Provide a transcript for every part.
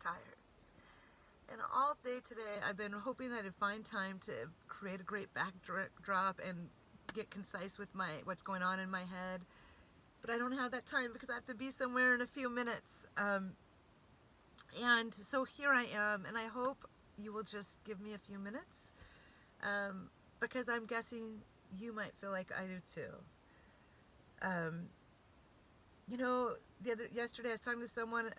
tired. And all day today, I've been hoping that I'd find time to create a great backdrop and get concise with what's going on in my head. But I don't have that time because I have to be somewhere in a few minutes. And so here I am, and I hope you will just give me a few minutes because I'm guessing you might feel like I do too. Um, yesterday I was talking to someone.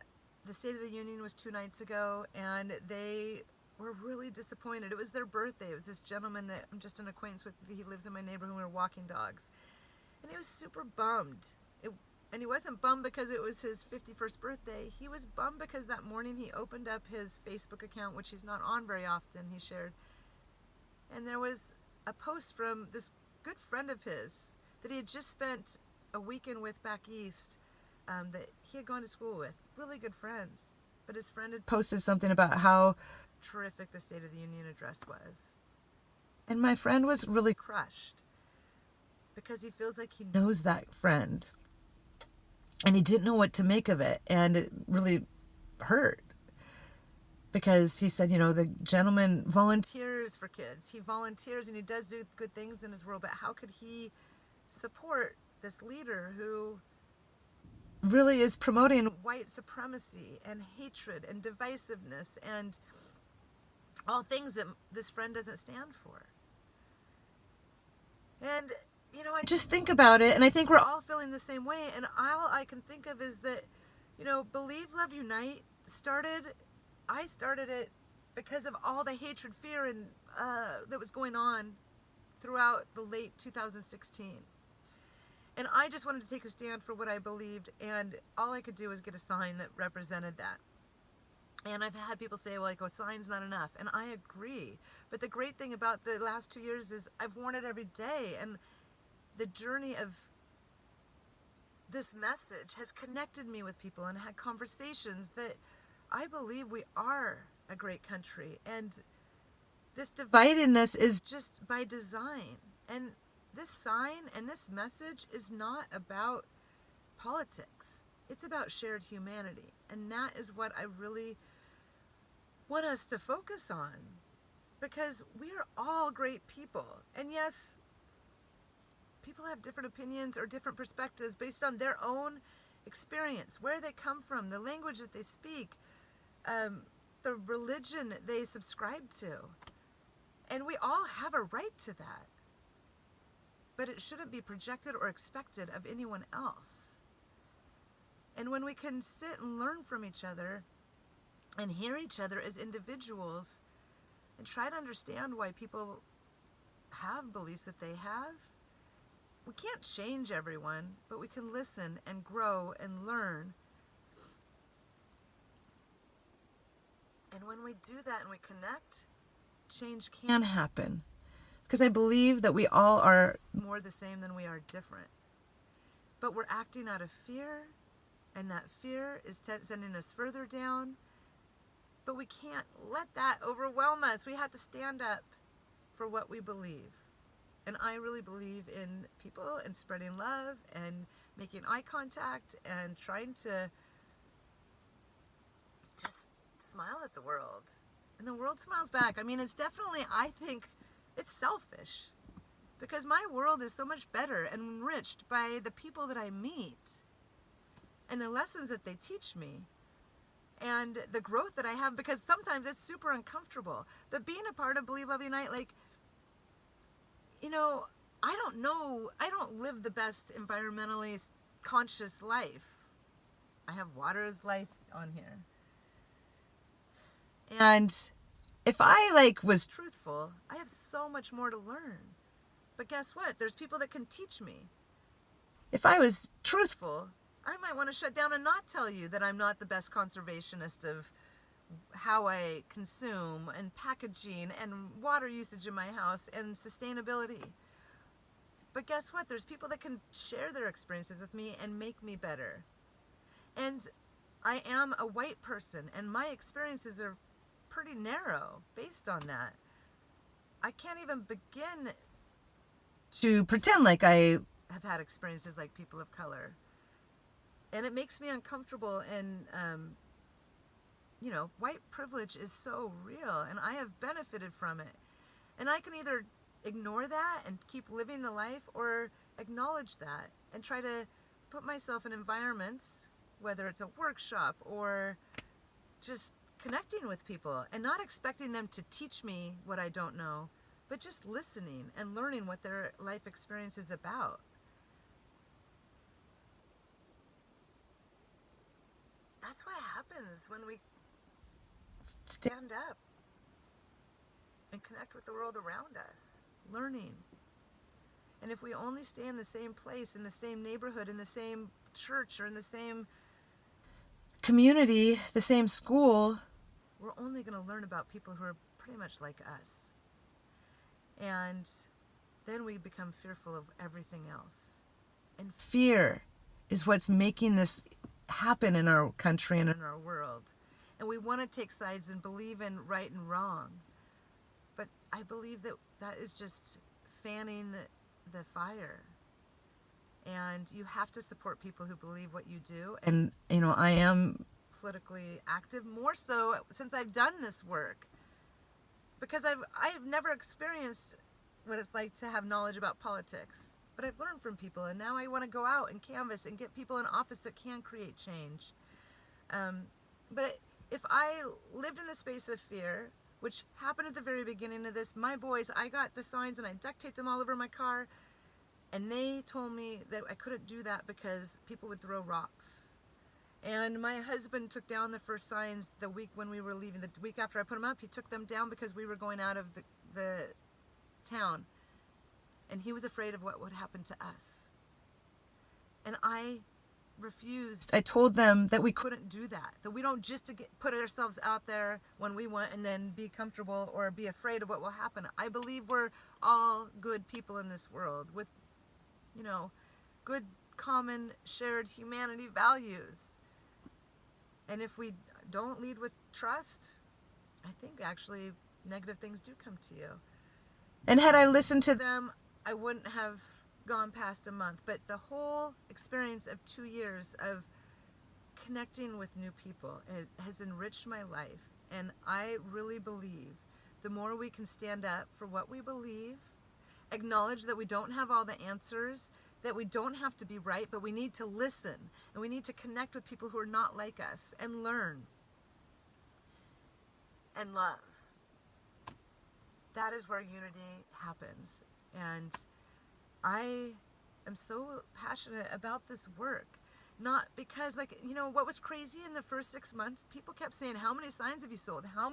The State of the Union was 2 nights ago, and they were really disappointed. It was their birthday. It was this gentleman that I'm just an acquaintance with. He lives in my neighborhood. We were walking dogs, and he was super bummed. And he wasn't bummed because it was his 51st birthday. He was bummed because that morning he opened up his Facebook account, which he's not on very often, he shared. And there was a post from this good friend of his that he had just spent a weekend with back east, that he had gone to school with. Really good friends. But his friend had posted something about how terrific the State of the Union address was. And my friend was really crushed because he feels like he knows that friend. And he didn't know what to make of it. And it really hurt. Because he said, the gentleman volunteers for kids. He volunteers and he does do good things in his world. But how could he support this leader who really is promoting white supremacy and hatred and divisiveness and all things that this friend doesn't stand for? And I just think about it, and I think we're all feeling the same way. And all I can think of is that, Believe, Love, Unite I started it because of all the hatred, fear, and that was going on throughout the late 2016. And I just wanted to take a stand for what I believed, and all I could do was get a sign that represented that. And I've had people say, well, a sign's not enough. And I agree. But the great thing about the last 2 years is I've worn it every day. And the journey of this message has connected me with people and had conversations that I believe we are a great country. And this dividedness is just by design. And this sign and this message is not about politics. It's about shared humanity. And that is what I really want us to focus on. Because we are all great people. And yes, people have different opinions or different perspectives based on their own experience, where they come from, the language that they speak, the religion they subscribe to. And we all have a right to that. But it shouldn't be projected or expected of anyone else. And when we can sit and learn from each other and hear each other as individuals and try to understand why people have beliefs that they have, we can't change everyone, but we can listen and grow and learn. And when we do that and we connect, change can happen. Because I believe that we all are more the same than we are different. But we're acting out of fear, and that fear is sending us further down. But we can't let that overwhelm us. We have to stand up for what we believe. And I really believe in people and spreading love and making eye contact and trying to just smile at the world. And the world smiles back. I mean, it's definitely, I think, it's selfish. Because my world is so much better and enriched by the people that I meet and the lessons that they teach me and the growth that I have, because sometimes it's super uncomfortable. But being a part of Believe, Love, Unite, I don't live the best environmentally conscious life. I have water as life on here. And if I was truthful, I have so much more to learn. But guess what? There's people that can teach me. If I was truthful, I might want to shut down and not tell you that I'm not the best conservationist of how I consume and packaging and water usage in my house and sustainability. But guess what? There's people that can share their experiences with me and make me better. And I am a white person, and my experiences are pretty narrow based on that. I can't even begin to pretend like I have had experiences like people of color. And it makes me uncomfortable, and white privilege is so real, and I have benefited from it. And I can either ignore that and keep living the life, or acknowledge that and try to put myself in environments, whether it's a workshop or just connecting with people, and not expecting them to teach me what I don't know, but just listening and learning what their life experience is about. That's what happens when we stand up and connect with the world around us, learning. And if we only stay in the same place, in the same neighborhood, in the same church, or in the same community, the same school, we're only going to learn about people who are pretty much like us. And then we become fearful of everything else. And fear is what's making this happen in our country and in our world. And we want to take sides and believe in right and wrong. But I believe that that is just fanning the fire. And you have to support people who believe what you do. And, I am politically active, more so since I've done this work. Because I've never experienced what it's like to have knowledge about politics. But I've learned from people, and now I want to go out and canvass and get people in office that can create change. But if I lived in the space of fear, which happened at the very beginning of this, my boys, I got the signs and I duct taped them all over my car, and they told me that I couldn't do that because people would throw rocks. And my husband took down the first signs the week when we were leaving. The week after I put them up, he took them down because we were going out of the town. And he was afraid of what would happen to us. And I refused. I told them that we couldn't do that we don't just put ourselves out there when we want and then be comfortable or be afraid of what will happen. I believe we're all good people in this world with, good common shared humanity values. And if we don't lead with trust, I think actually negative things do come to you. And had I listened to them, I wouldn't have gone past a month. But the whole experience of 2 years of connecting with new people, it has enriched my life. And I really believe the more we can stand up for what we believe, acknowledge that we don't have all the answers, that we don't have to be right, but we need to listen, and we need to connect with people who are not like us and learn and love. That is where unity happens. And I am so passionate about this work. Not because, what was crazy in the first 6 months, people kept saying, how many signs have you sold? How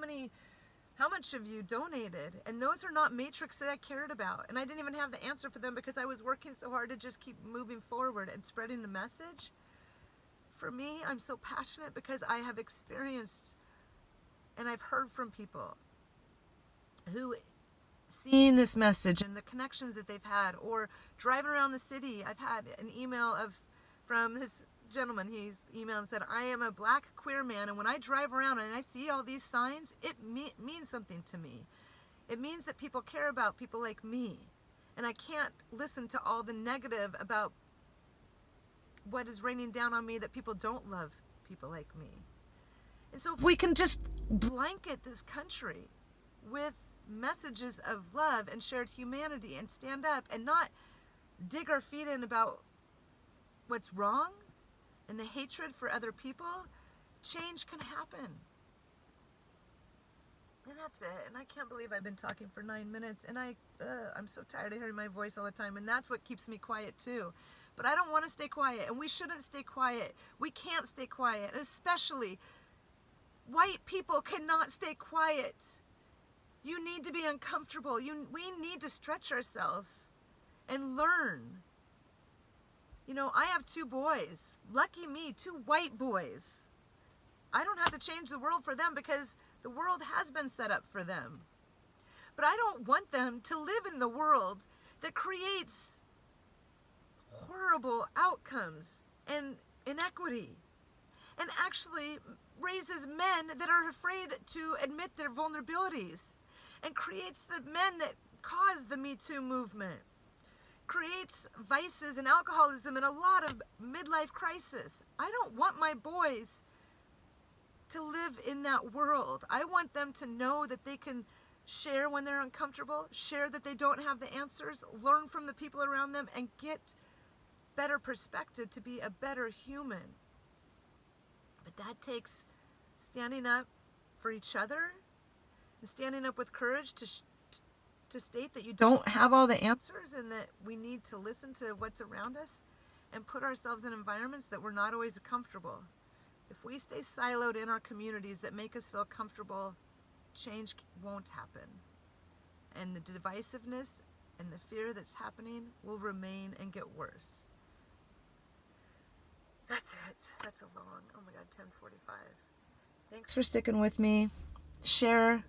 much have you donated? And those are not metrics that I cared about. And I didn't even have the answer for them because I was working so hard to just keep moving forward and spreading the message. For me, I'm so passionate because I have experienced and I've heard from people who seen this message and the connections that they've had, or driving around the city. I've had an email from this gentleman. He's emailed and said, I am a black queer man, and when I drive around and I see all these signs, it means something to me. It means that people care about people like me, and I can't listen to all the negative about what is raining down on me, that people don't love people like me. And so if we can just blanket this country with messages of love and shared humanity, and stand up and not dig our feet in about what's wrong and the hatred for other people, change can happen. And that's it. And I can't believe I've been talking for 9 minutes, and I'm so tired of hearing my voice all the time, and that's what keeps me quiet too. But I don't want to stay quiet, and we shouldn't stay quiet. We can't stay quiet, and especially white people cannot stay quiet. You need to be uncomfortable. We need to stretch ourselves and learn. I have 2 boys. Lucky me, 2 white boys. I don't have to change the world for them because the world has been set up for them. But I don't want them to live in the world that creates horrible outcomes and inequity, and actually raises men that are afraid to admit their vulnerabilities, and creates the men that caused the Me Too movement, creates vices and alcoholism and a lot of midlife crisis. I don't want my boys to live in that world. I want them to know that they can share when they're uncomfortable, share that they don't have the answers, learn from the people around them, and get better perspective to be a better human. But that takes standing up for each other and standing up with courage to state that you don't have all the answers and that we need to listen to what's around us and put ourselves in environments that we're not always comfortable. If we stay siloed in our communities that make us feel comfortable, change won't happen. And the divisiveness and the fear that's happening will remain and get worse. That's it. That's a long, oh my God, 10:45. Thanks for sticking with me. Share,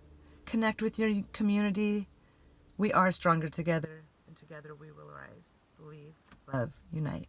connect with your community. We are stronger together, and together we will rise. Believe, love, unite.